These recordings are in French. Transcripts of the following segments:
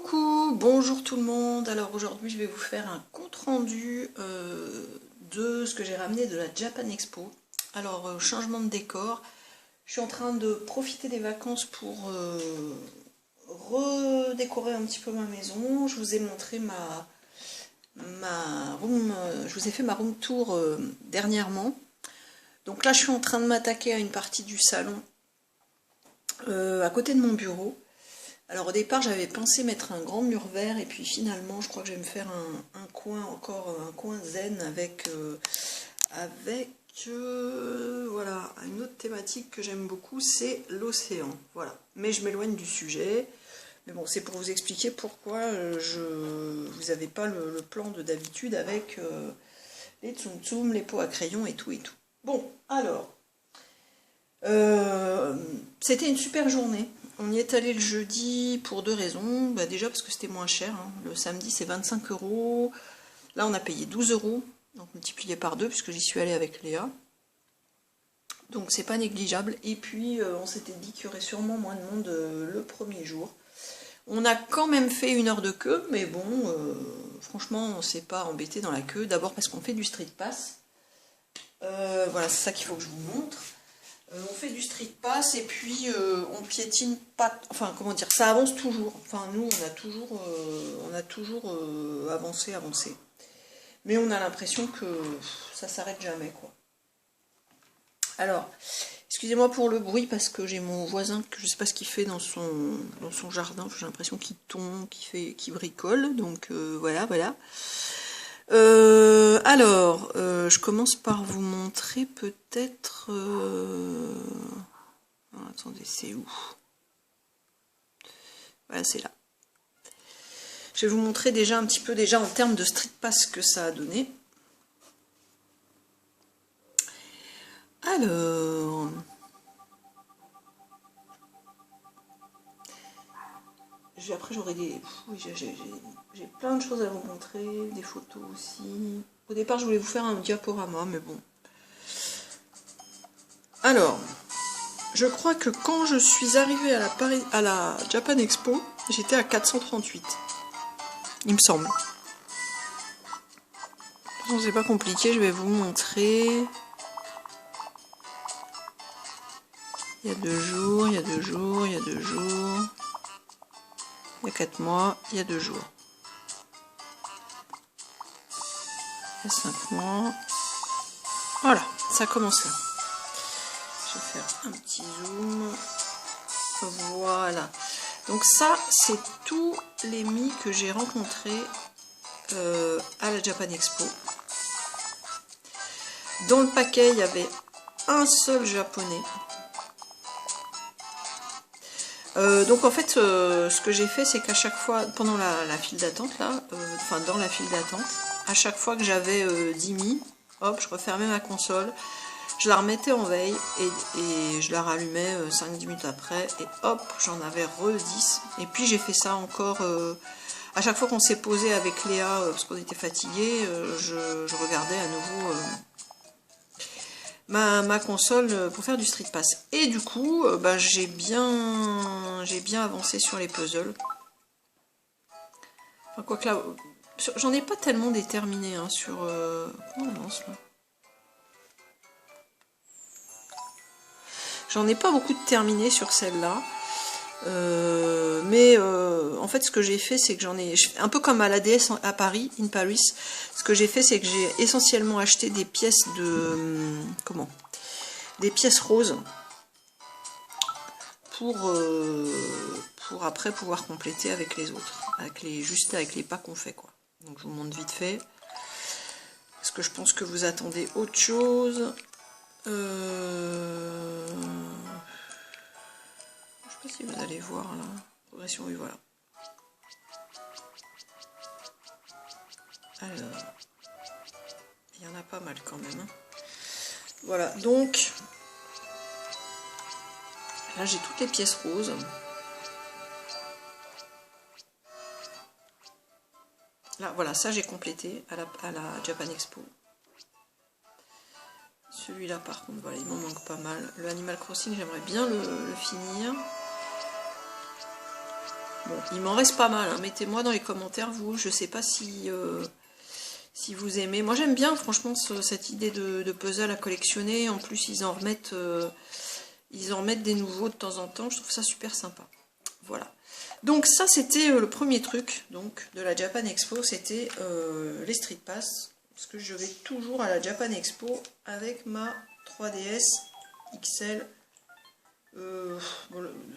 Coucou, bonjour tout le monde. Alors aujourd'hui je vais vous faire un compte rendu de ce que j'ai ramené de la Japan Expo. Alors changement de décor, je suis en train de profiter des vacances pour redécorer un petit peu ma maison. Je vous ai montré ma room, je vous ai fait ma room tour dernièrement. Donc là je suis en train de m'attaquer à une partie du salon à côté de mon bureau. Alors au départ j'avais pensé mettre un grand mur vert et puis finalement je crois que je vais me faire un coin, encore un coin zen avec, voilà, une autre thématique que j'aime beaucoup, c'est l'océan. Voilà, mais je m'éloigne du sujet. Mais bon, c'est pour vous expliquer pourquoi vous n'avez pas le plan de d'habitude avec les tsum tsum, les pots à crayon et tout et tout. Bon, alors, c'était une super journée. On y est allé le jeudi pour deux raisons. Bah déjà parce que c'était moins cher, hein. Le samedi c'est 25 €. Là on a payé 12 €, donc multiplié par deux puisque j'y suis allée avec Léa. Donc c'est pas négligeable. Et puis on s'était dit qu'il y aurait sûrement moins de monde le premier jour. On a quand même fait une heure de queue, mais bon, franchement on s'est pas embêté dans la queue. D'abord parce qu'on fait du street pass. Voilà, c'est ça qu'il faut que je vous montre. On fait du street pass et puis on piétine pas, enfin comment dire, ça avance toujours. Enfin nous on a toujours avancé. Mais on a l'impression que ça s'arrête jamais quoi. Alors, excusez-moi pour le bruit parce que j'ai mon voisin que je sais pas ce qu'il fait dans son jardin. J'ai l'impression qu'il tombe, qu'il bricole. Donc voilà. Je commence par vous montrer peut-être... attendez, c'est où? Voilà, c'est là. Je vais vous montrer déjà un petit peu en termes de street pass ce que ça a donné. Alors... Après j'aurai des... Oui, j'ai plein de choses à vous montrer, des photos aussi. Au départ je voulais vous faire un diaporama, mais bon. Alors, je crois que quand je suis arrivée à la Japan Expo, j'étais à 438. Il me semble. C'est pas compliqué, je vais vous montrer. Il y a 2 jours, il y a 2 jours, il y a 2 jours. Il y a 4 mois, il y a 2 jours. Il y a 5 mois. Voilà, ça commence là. Je vais faire un petit zoom. Voilà. Donc ça, c'est tous les Mi que j'ai rencontrés à la Japan Expo. Dans le paquet, il y avait un seul japonais. Donc en fait, ce que j'ai fait, c'est qu'à chaque fois, pendant la file d'attente, là, dans la file d'attente, à chaque fois que j'avais 10 Mi, hop, je refermais ma console, je la remettais en veille et je la rallumais 5-10 minutes après, et hop, j'en avais re-10. Et puis j'ai fait ça encore, à chaque fois qu'on s'est posé avec Léa, parce qu'on était fatigués, je regardais à nouveau... ma console pour faire du street pass. Et du coup, j'ai bien avancé sur les puzzles. Enfin, quoique là, j'en ai pas tellement déterminé hein, sur... Comment on avance là? J'en ai pas beaucoup de terminé sur celle-là. En fait ce que j'ai fait c'est que un peu comme à l'ADS à Paris, in Paris, ce que j'ai fait c'est que j'ai essentiellement acheté des pièces des pièces roses pour après pouvoir compléter avec les autres, juste avec les pas qu'on fait quoi. Donc je vous montre vite fait parce que je pense que vous attendez autre chose. Je sais pas si vous allez voir là. Progression, oui, voilà. Alors, il y en a pas mal quand même. Hein. Voilà, donc là j'ai toutes les pièces roses. Là, voilà, ça j'ai complété à la Japan Expo. Celui-là par contre, voilà, il m'en manque pas mal. Le Animal Crossing, j'aimerais bien le finir. Bon, il m'en reste pas mal, hein. Mettez-moi dans les commentaires, vous, je sais pas si, si vous aimez. Moi j'aime bien, franchement, cette idée de puzzle à collectionner. En plus, ils en remettent des nouveaux de temps en temps, je trouve ça super sympa. Voilà. Donc ça, c'était le premier truc donc, de la Japan Expo, c'était les Street Pass. Parce que je vais toujours à la Japan Expo avec ma 3DS XL.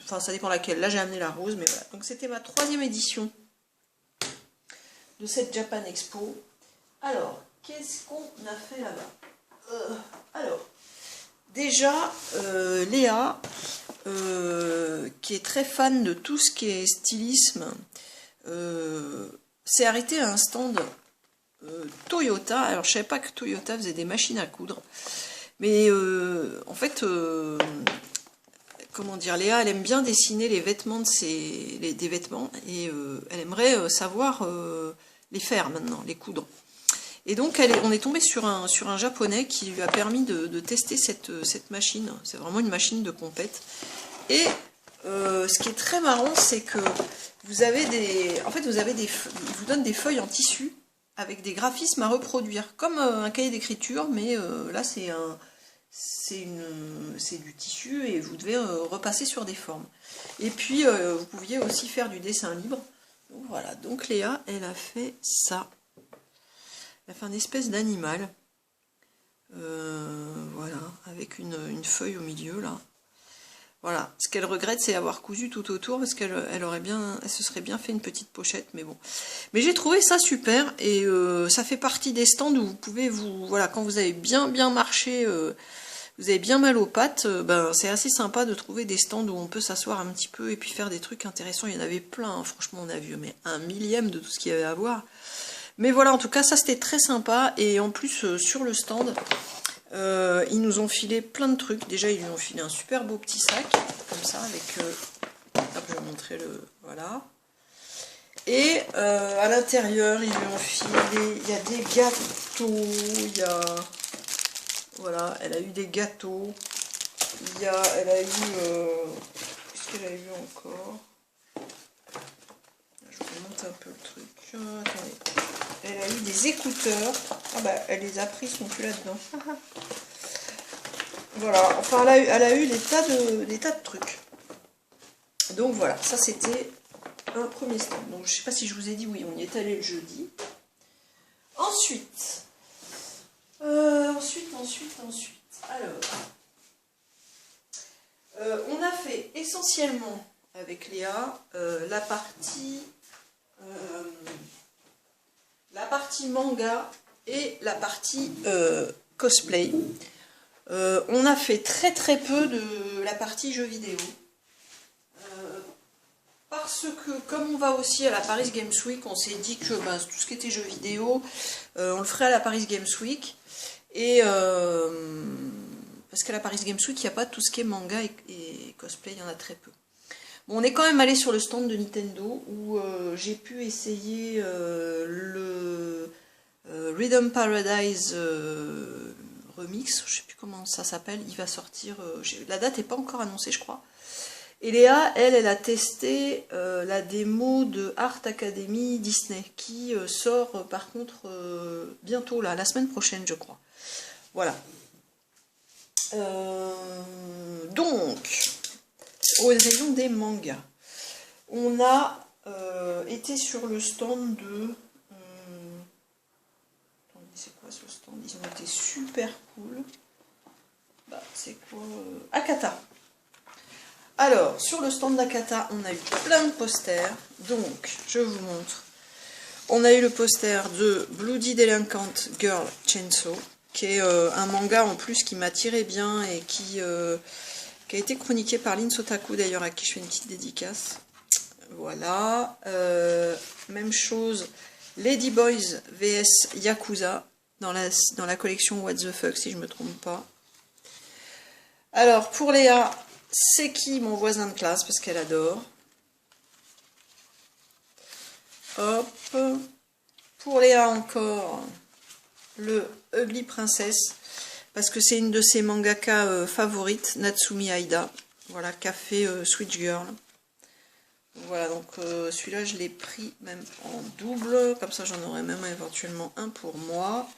Enfin, ça dépend laquelle. Là, j'ai amené la rose, mais voilà. Donc, c'était ma 3e édition de cette Japan Expo. Alors, qu'est-ce qu'on a fait là-bas? Alors, déjà, Léa, qui est très fan de tout ce qui est stylisme, s'est arrêtée à un stand Toyota. Alors, je savais pas que Toyota faisait des machines à coudre. Mais en fait, comment dire, Léa, elle aime bien dessiner les vêtements de des vêtements et elle aimerait savoir les faire maintenant, les coudre. Et donc, on est tombé sur un japonais qui lui a permis de tester cette machine. C'est vraiment une machine de compète. Et ce qui est très marrant, c'est que vous avez il vous donne des feuilles en tissu avec des graphismes à reproduire, comme un cahier d'écriture, mais là c'est du tissu et vous devez repasser sur des formes. Et puis vous pouviez aussi faire du dessin libre. Donc, voilà, donc Léa, elle a fait ça. Elle a fait une espèce d'animal. Voilà, avec une feuille au milieu là. Voilà, ce qu'elle regrette, c'est avoir cousu tout autour, parce qu'elle elle se serait bien fait une petite pochette, mais bon. Mais j'ai trouvé ça super, et ça fait partie des stands où vous pouvez voilà, quand vous avez bien marché, vous avez bien mal aux pattes, ben c'est assez sympa de trouver des stands où on peut s'asseoir un petit peu et puis faire des trucs intéressants. Il y en avait plein, hein. Franchement, on a vu mais un millième de tout ce qu'il y avait à voir. Mais voilà, en tout cas, ça c'était très sympa, et en plus sur le stand, ils nous ont filé plein de trucs. Déjà, ils nous ont filé un super beau petit sac, comme ça, avec... hop, je vais vous montrer le... Voilà. Et à l'intérieur, ils lui ont filé... Il y a des gâteaux, il y a... Voilà, elle a eu des gâteaux. Elle a eu... Qu'est-ce qu'elle a eu encore? Je vous montre un peu le truc. Attendez. Elle a eu des écouteurs. Ah bah, elle les a pris, ils sont plus là-dedans. Voilà, enfin, elle a eu des tas de trucs. Donc voilà, ça c'était un premier stand. Donc je sais pas si je vous ai dit, oui, on y est allé le jeudi. Ensuite. Alors, on a fait essentiellement avec Léa la partie manga et la partie cosplay. On a fait très peu de la partie jeux vidéo. Parce que comme on va aussi à la Paris Games Week, on s'est dit que ben, tout ce qui était jeux vidéo, on le ferait à la Paris Games Week. Et parce qu'à la Paris Games Week, il n'y a pas tout ce qui est manga et cosplay, il y en a très peu. Bon, on est quand même allé sur le stand de Nintendo où j'ai pu essayer le Rhythm Paradise Remix, je ne sais plus comment ça s'appelle, il va sortir, la date n'est pas encore annoncée je crois. Et Léa, elle a testé la démo de Art Academy Disney qui sort par contre bientôt, là, la semaine prochaine je crois. Voilà. Donc, aux rayons des mangas, on a été sur le stand de... attendez, c'est quoi ce stand? Ils ont été super cool. Bah, c'est quoi Akata. Alors, sur le stand d'Akata, on a eu plein de posters. Donc, je vous montre. On a eu le poster de Bloody Delinquent Girl Chainsaw, qui est un manga en plus qui m'a tiré bien et qui a été chroniqué par Lin Sotaku, d'ailleurs, à qui je fais une petite dédicace. Voilà. Même chose, Lady Boys vs Yakuza, dans la collection What the Fuck, si je ne me trompe pas. Alors, pour Léa... C'est qui mon voisin de classe, parce qu'elle adore. Hop. Pour Léa encore, le Ugly Princess, parce que c'est une de ses mangaka favorites, Natsumi Aida. Voilà, qu'a fait Switch Girl. Voilà, donc celui-là, je l'ai pris même en double. Comme ça, j'en aurai même éventuellement un pour moi.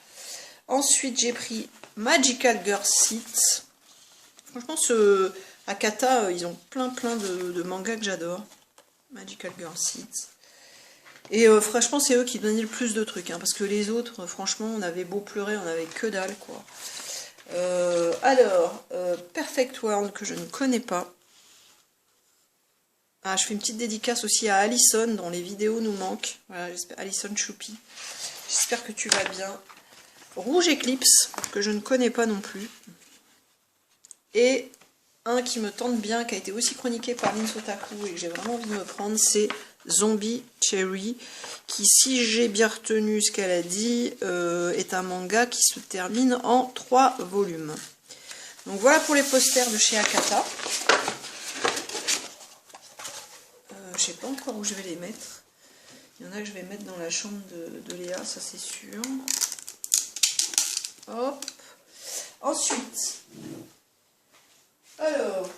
Ensuite, j'ai pris Magical Girl Seeds. Franchement, ce Akata, ils ont plein de mangas que j'adore. Magical Girl Seeds. Et franchement, c'est eux qui donnaient le plus de trucs. Hein, parce que les autres, franchement, on avait beau pleurer, on avait que dalle, quoi. Alors, Perfect World, que je ne connais pas. Ah, je fais une petite dédicace aussi à Alison, dont les vidéos nous manquent. Voilà, Alison Choupi. J'espère que tu vas bien. Rouge Eclipse, que je ne connais pas non plus. Et un qui me tente bien, qui a été aussi chroniqué par Lin Sotaku et que j'ai vraiment envie de me prendre, c'est Zombie Cherry, qui, si j'ai bien retenu ce qu'elle a dit, est un manga qui se termine en 3 volumes. Donc voilà pour les posters de chez Akata. Je sais pas encore où je vais les mettre. Il y en a que je vais mettre dans la chambre de Léa, ça c'est sûr. Hop. Ensuite, alors,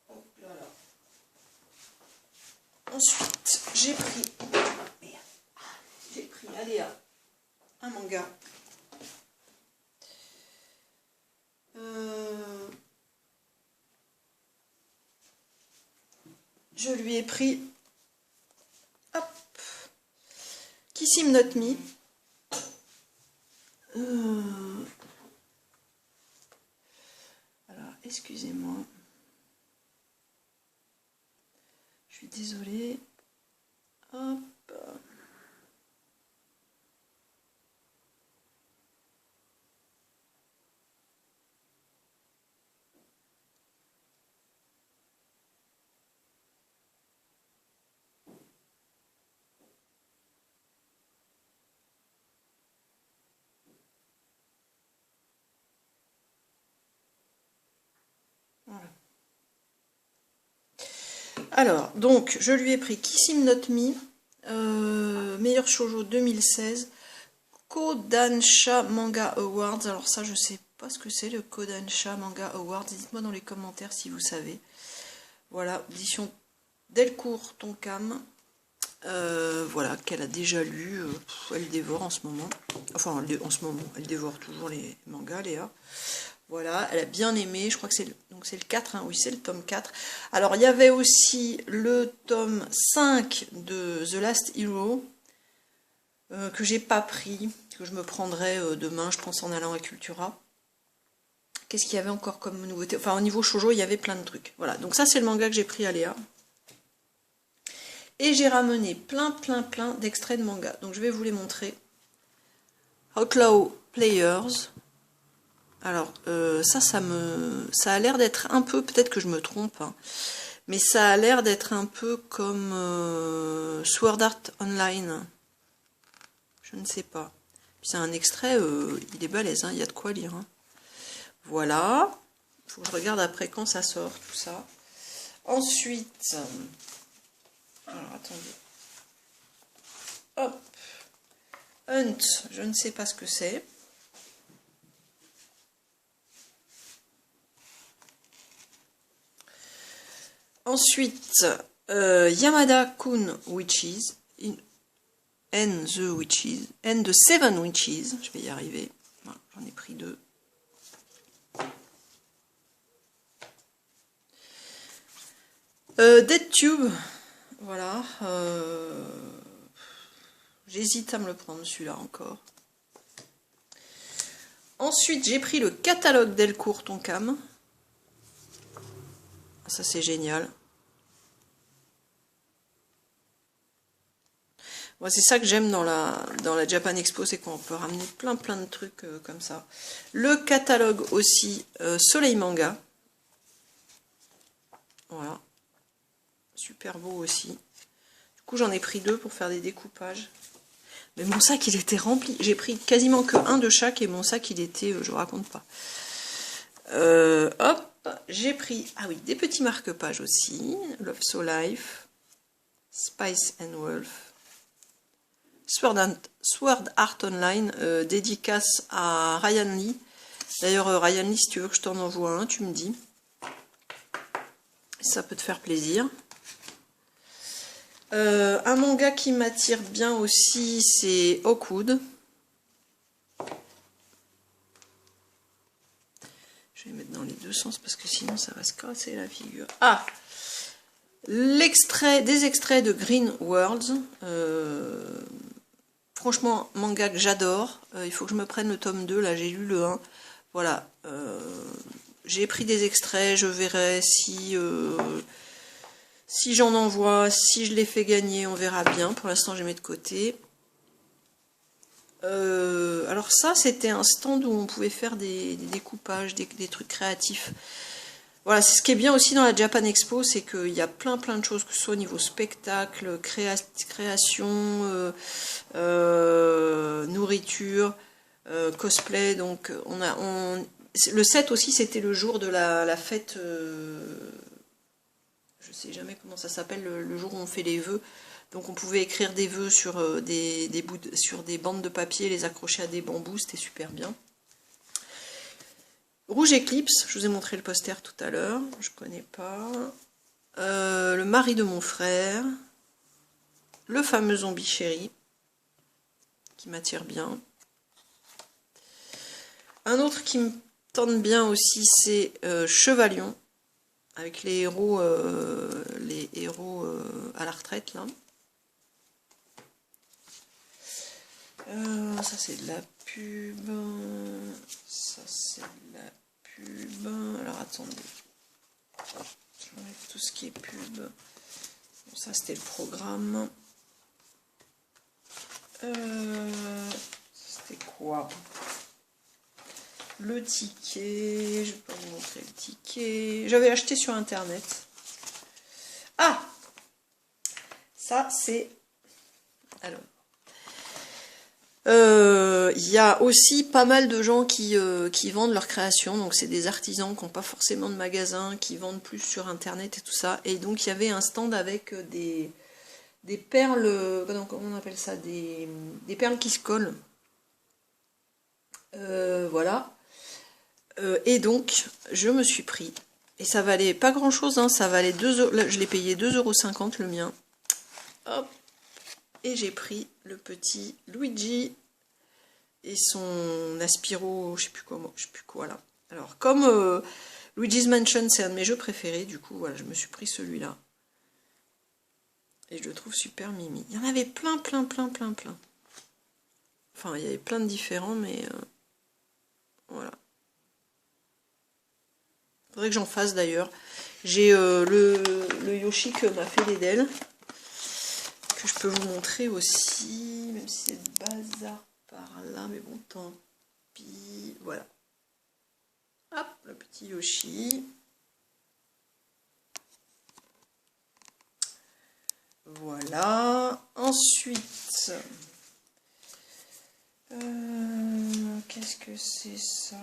hop là là. Ensuite, j'ai pris à Léa un manga. Je lui ai pris, hop, Kiss Him Not Me. Alors, excusez-moi. Je suis désolée. Hop. Voilà. Alors, donc, je lui ai pris Kiss Him Not Me, meilleur shoujo 2016, Kodansha Manga Awards. Alors ça, je sais pas ce que c'est le Kodansha Manga Awards. Dites-moi dans les commentaires si vous savez. Voilà, édition Delcourt Tonkam. Voilà, qu'elle a déjà lu. Elle dévore en ce moment. Enfin, elle dévore toujours les mangas, Léa. Voilà, elle a bien aimé, je crois que c'est le 4, hein, oui c'est le tome 4. Alors il y avait aussi le tome 5 de The Last Hero, que j'ai pas pris, que je me prendrai demain, je pense en allant à Cultura. Qu'est-ce qu'il y avait encore comme nouveauté? Enfin au niveau shoujo, il y avait plein de trucs. Voilà, donc ça c'est le manga que j'ai pris à Léa. Et j'ai ramené plein d'extraits de manga. Donc je vais vous les montrer. Outlaw Players. Alors, ça a l'air d'être un peu, peut-être que je me trompe, hein, mais ça a l'air d'être un peu comme Sword Art Online. Je ne sais pas. C'est un extrait, il est balèze, hein, il y a de quoi lire. Hein. Voilà. Il faut que je regarde après quand ça sort, tout ça. Ensuite, alors attendez. Hop. Hunt, je ne sais pas ce que c'est. Ensuite, Yamada-kun Witches, and the Seven Witches, je vais y arriver, voilà, j'en ai pris 2. Dead Tube, voilà, j'hésite à me le prendre celui-là encore. Ensuite, j'ai pris le catalogue Delcourt Tonkam. Ça c'est génial. Moi c'est ça que j'aime dans la Japan Expo, c'est qu'on peut ramener plein de trucs comme ça. Le catalogue aussi Soleil Manga. Voilà. Super beau aussi. Du coup j'en ai pris 2 pour faire des découpages. Mais mon sac il était rempli. J'ai pris quasiment que un de chaque et mon sac il était, je vous raconte pas. Hop. J'ai pris, ah oui, des petits marque-pages aussi, Love So Life, Spice and Wolf, Sword Art Online, dédicace à Ryan Lee. D'ailleurs, Ryan Lee, si tu veux que je t'en envoie un, tu me dis. ça peut te faire plaisir. Un manga qui m'attire bien aussi, c'est Hawkwood. Je vais mettre dans les deux sens parce que sinon ça va se casser la figure. Ah, des extraits de Green Worlds. Franchement, manga que j'adore. Il faut que je me prenne le tome 2, là j'ai lu le 1. Voilà, j'ai pris des extraits, je verrai si j'en envoie, si je les fais gagner, on verra bien. Pour l'instant, je les mets de côté. Alors ça, c'était un stand où on pouvait faire des découpages, des trucs créatifs. Voilà, c'est ce qui est bien aussi dans la Japan Expo, c'est qu'il y a plein de choses, que ce soit au niveau spectacle, création, nourriture, cosplay. Donc le 7 aussi, c'était le jour de la fête... je sais jamais comment ça s'appelle, le jour où on fait les vœux. Donc on pouvait écrire des vœux sur sur des bandes de papier, les accrocher à des bambous, c'était super bien. Rouge Eclipse, je vous ai montré le poster tout à l'heure, je connais pas. Le mari de mon frère, le fameux Zombie Chéri, qui m'attire bien. Un autre qui me tente bien aussi, c'est Chevalion, avec les héros à la retraite là. Ça c'est de la pub. Ça c'est de la pub. Alors attendez. J'enlève tout ce qui est pub. Bon, ça c'était le programme. C'était quoi? Le ticket. Je vais pas vous montrer le ticket. J'avais acheté sur internet. Ah! Ça c'est... Alors. Il y a aussi pas mal de gens qui vendent leurs créations, donc c'est des artisans qui n'ont pas forcément de magasin, qui vendent plus sur internet et tout ça, et donc il y avait un stand avec des perles, comment on appelle ça, des perles qui se collent, voilà, et donc je me suis pris, et ça valait pas grand chose, hein, ça valait 2 €, je l'ai payé 2,50 € le mien, hop. Et j'ai pris le petit Luigi et son Aspiro, je sais plus quoi là. Alors comme Luigi's Mansion c'est un de mes jeux préférés, du coup voilà, je me suis pris celui-là. Et je le trouve super mimi. Il y en avait plein. Enfin, il y avait plein de différents, mais voilà. Faudrait que j'en fasse d'ailleurs. J'ai le Yoshi que m'a fait l'Edel. Que je peux vous montrer aussi, même si c'est le bazar par là, mais bon, tant pis. Voilà. Hop, le petit Yoshi. Voilà. Ensuite, qu'est-ce que c'est ça?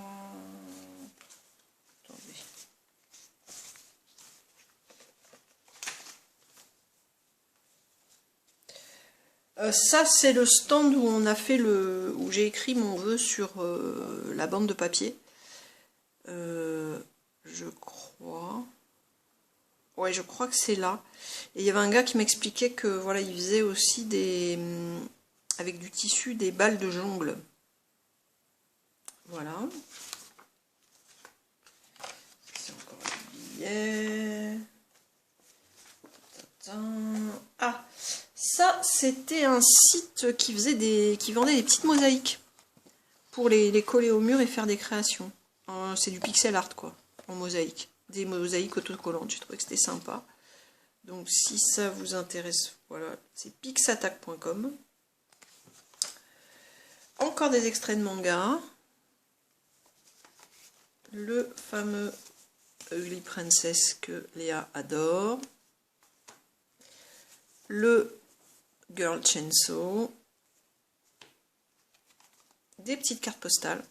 Attendez. Ça c'est le stand où on a fait où j'ai écrit mon vœu sur la bande de papier. Je crois. Ouais, je crois que c'est là. Et il y avait un gars qui m'expliquait que voilà, il faisait aussi avec du tissu des balles de jongle. Voilà. C'est encore un billet. Ah, ça c'était un site qui vendait des petites mosaïques pour les coller au mur et faire des créations. C'est du pixel art quoi, en mosaïque. Des mosaïques autocollantes, j'ai trouvé que c'était sympa. Donc si ça vous intéresse, voilà, c'est pixattack.com. Encore des extraits de manga. Le fameux Ugly Princess que Léa adore. Le Girl Chainsaw. Des petites cartes postales.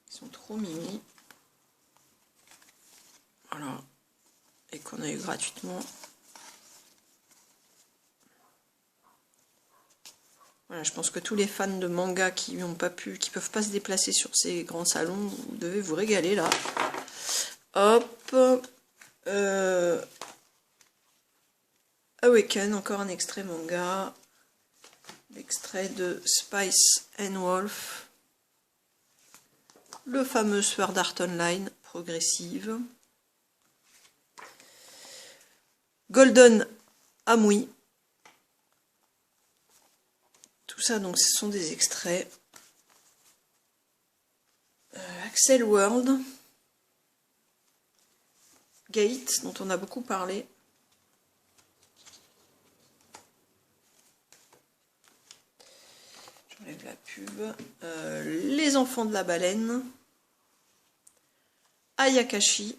Ils sont trop mimi. Voilà. Et qu'on a eu gratuitement. Voilà, je pense que tous les fans de manga qui n'ont pas pu, qui peuvent pas se déplacer sur ces grands salons, vous devez vous régaler là. Hop. Awaken, encore un extrait manga. L'extrait de Spice and Wolf. Le fameux Sword Art Online progressive. Golden Amui. Tout ça, donc, ce sont des extraits. Axel World. Gate, dont on a beaucoup parlé. J'enlève la pub. Les enfants de la baleine. Ayakashi.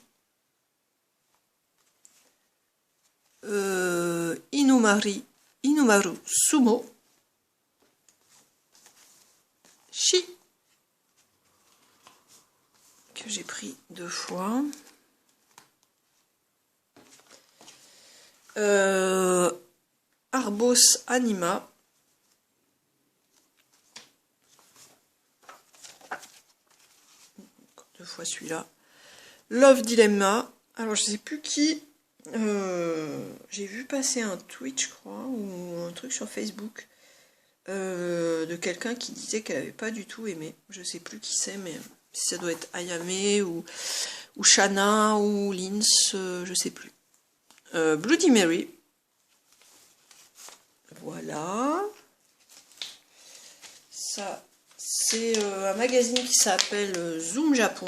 Inumaru Sumo. Chi. Que j'ai pris 2 fois. Arbos Anima. Encore 2 fois celui-là. Love Dilemma. Alors je sais plus qui. J'ai vu passer un tweet, je crois, ou un truc sur Facebook de quelqu'un qui disait qu'elle n'avait pas du tout aimé. Je sais plus qui c'est, mais si ça doit être Ayame ou Shana ou Lins, je sais plus. Bloody Mary. Voilà. Ça, c'est un magazine qui s'appelle Zoom Japon.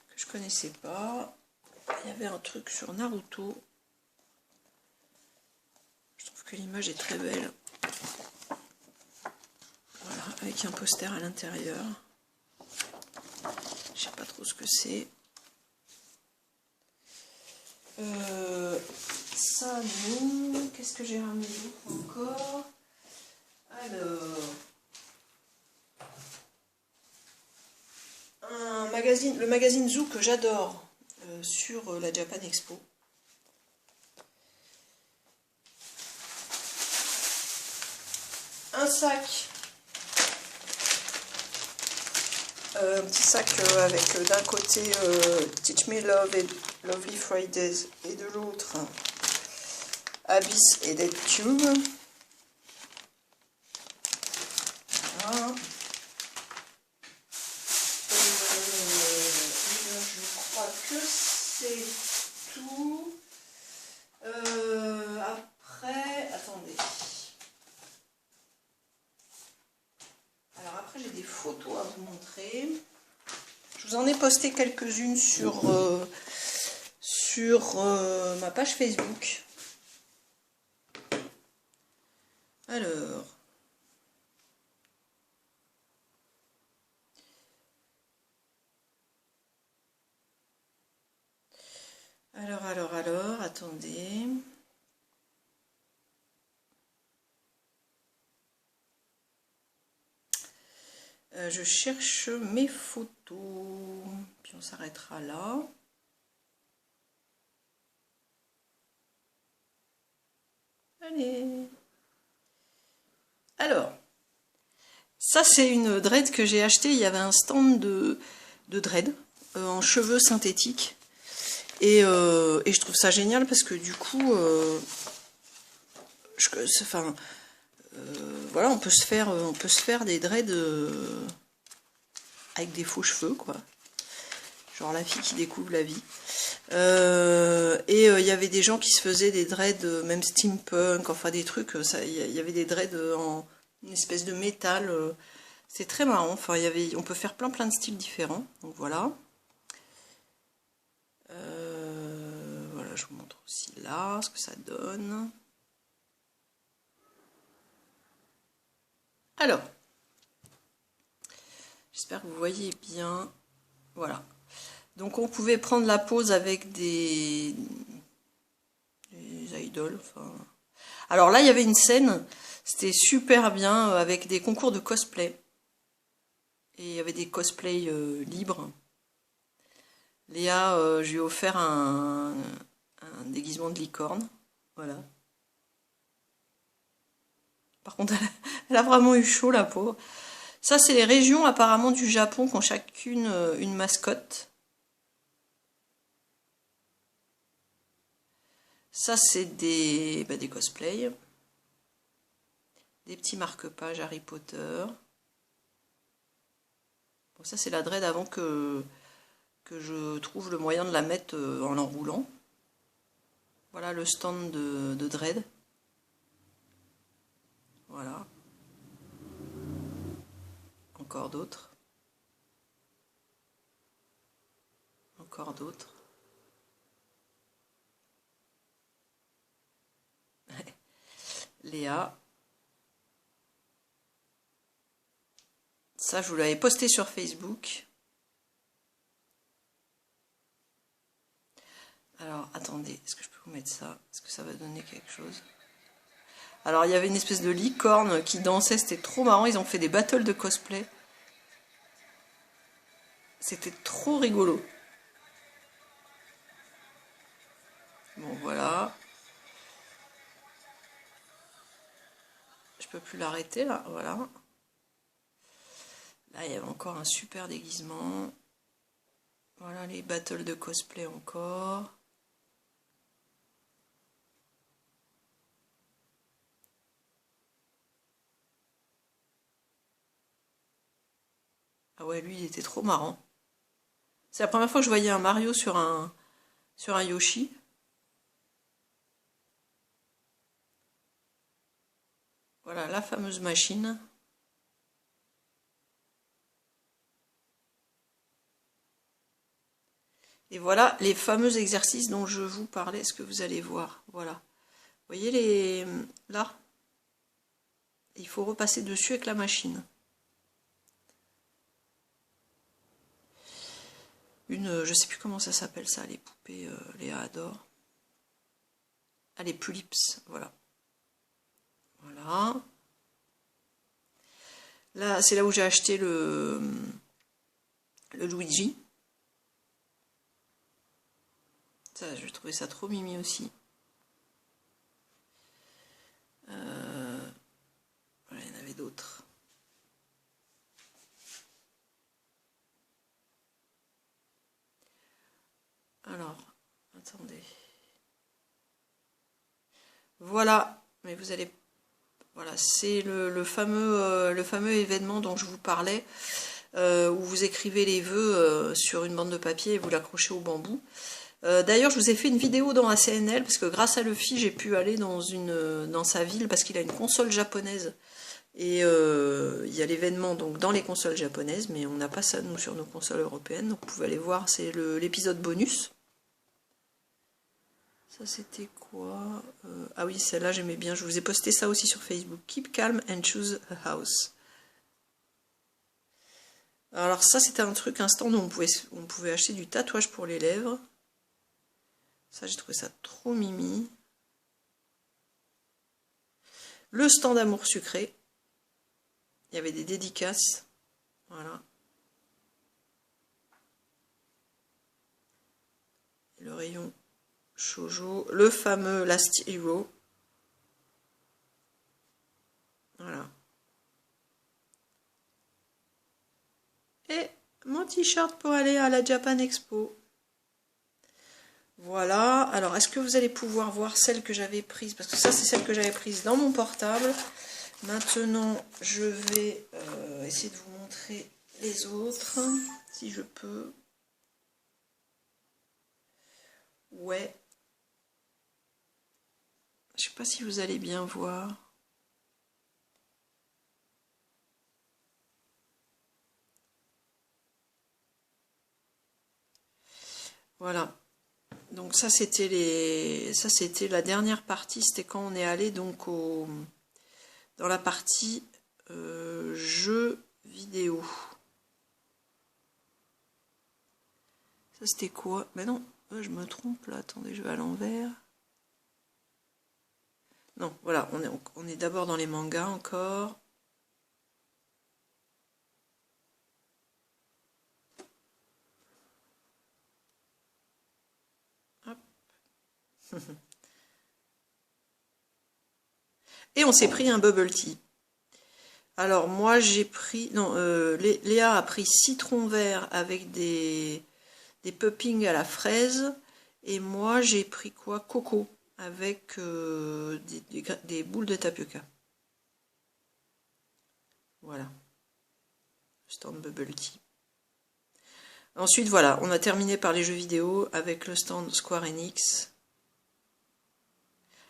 Que je connaissais pas. Il y avait un truc sur Naruto. Je trouve que l'image est très belle. Voilà, avec un poster à l'intérieur. Je sais pas trop ce que c'est. Ça, non. Qu'est-ce que j'ai ramené encore? Alors, le magazine Zoo que j'adore sur la Japan Expo. Un sac. Un petit sac avec d'un côté Teach Me Love et Lovely Fridays et de l'autre Abyss et Dead Tube. Voilà. Je crois que c'est tout. Après, attendez. Alors après, j'ai des photos à vous montrer. Je vous en ai posté quelques-unes sur ma page Facebook. Alors. Alors, attendez. Je cherche mes photos. Puis on s'arrêtera là. Allez. Alors. Ça, c'est une dread que j'ai achetée. Il y avait un stand de dread en cheveux synthétiques. Et je trouve ça génial parce que du coup, voilà, on peut se faire des dreads avec des faux cheveux, quoi. Genre la fille qui découvre la vie. Il y avait des gens qui se faisaient des dreads, même steampunk, enfin des trucs. Il y avait des dreads en une espèce de métal. C'est très marrant. Enfin, on peut faire plein de styles différents. Donc voilà. Voilà, je vous montre aussi là ce que ça donne. Alors, j'espère que vous voyez bien. Voilà. Donc on pouvait prendre la pose avec des idoles. Enfin. Alors là, il y avait une scène, c'était super bien, avec des concours de cosplay. Et il y avait des cosplays libres. Léa, je lui ai offert un déguisement de licorne. Voilà. Par contre, elle a vraiment eu chaud, la pauvre. Ça, c'est les régions apparemment du Japon qui ont chacune une mascotte. Ça, c'est des cosplays. Des petits marque-pages Harry Potter. Bon, ça, c'est la Dread avant que je trouve le moyen de la mettre en l'enroulant. Voilà le stand de Dread. Voilà. Encore d'autres. Encore d'autres. Léa. Ça, je vous l'avais posté sur Facebook. Alors, attendez, est-ce que je peux vous mettre ça? Est-ce que ça va donner quelque chose? Alors, il y avait une espèce de licorne qui dansait, c'était trop marrant. Ils ont fait des battles de cosplay. C'était trop rigolo. Bon, voilà. Je peux plus l'arrêter, là, voilà. Là, il y avait encore un super déguisement. Voilà les battles de cosplay encore. Ah ouais, lui, il était trop marrant. C'est la première fois que je voyais un Mario sur un Yoshi. Voilà, la fameuse machine. Et voilà les fameux exercices dont je vous parlais, est-ce que vous allez voir? Voilà. Vous voyez les... Là, il faut repasser dessus avec la machine. Je sais plus comment ça s'appelle ça, les poupées, Léa adore. Ah, les Pulips, voilà. Voilà. Là, c'est là où j'ai acheté le Luigi. Ça, je trouvais ça trop mimi aussi. Voilà, il y en avait d'autres. Alors, attendez. Voilà, mais vous allez... Voilà, c'est le fameux événement dont je vous parlais, où vous écrivez les vœux sur une bande de papier et vous l'accrochez au bambou. D'ailleurs, je vous ai fait une vidéo dans ACNL, parce que grâce à Luffy, j'ai pu aller dans sa ville, parce qu'il a une console japonaise. Et il y a l'événement donc dans les consoles japonaises, mais on n'a pas ça nous sur nos consoles européennes, donc vous pouvez aller voir, c'est l'épisode bonus. Ça c'était quoi? Ah oui, celle-là j'aimais bien, je vous ai posté ça aussi sur Facebook. Keep calm and choose a house. Alors ça c'était un truc, un stand où on pouvait acheter du tatouage pour les lèvres. Ça j'ai trouvé ça trop mimi. Le stand amour sucré. Il y avait des dédicaces. Voilà. Le rayon shoujo. Le fameux Last Hero. Voilà. Et mon t-shirt pour aller à la Japan Expo. Voilà. Alors, est-ce que vous allez pouvoir voir celle que j'avais prise? Parce que ça, c'est celle que j'avais prise dans mon portable. Maintenant, je vais essayer de vous montrer les autres, si je peux. Ouais. Je sais pas si vous allez bien voir. Voilà. Donc ça c'était la dernière partie, c'était quand on est allé donc dans la partie jeux vidéo. Ça c'était quoi? Mais non, je me trompe là, attendez, je vais à l'envers. Non, voilà, on est d'abord dans les mangas encore. Hop. Et on s'est pris un bubble tea. Alors moi j'ai pris, non, Léa a pris citron vert avec des puppings à la fraise. Et moi j'ai pris quoi? Coco avec des boules de tapioca. Voilà. Stand bubble tea. Ensuite voilà, on a terminé par les jeux vidéo avec le stand Square Enix.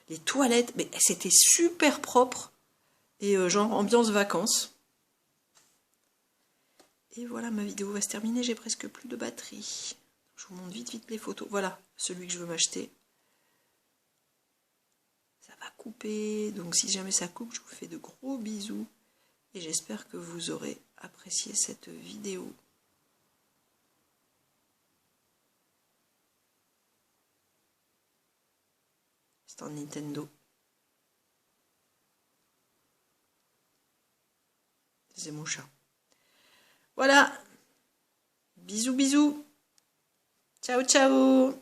Les toilettes, mais c'était super propre. Et genre ambiance vacances. Et voilà, ma vidéo va se terminer, j'ai presque plus de batterie. Je vous montre vite les photos. Voilà, celui que je veux m'acheter. Ça va couper, donc si jamais ça coupe, je vous fais de gros bisous. Et j'espère que vous aurez apprécié cette vidéo. C'est un Nintendo. C'est mon chat. Voilà. Bisous, bisous. Ciao, ciao.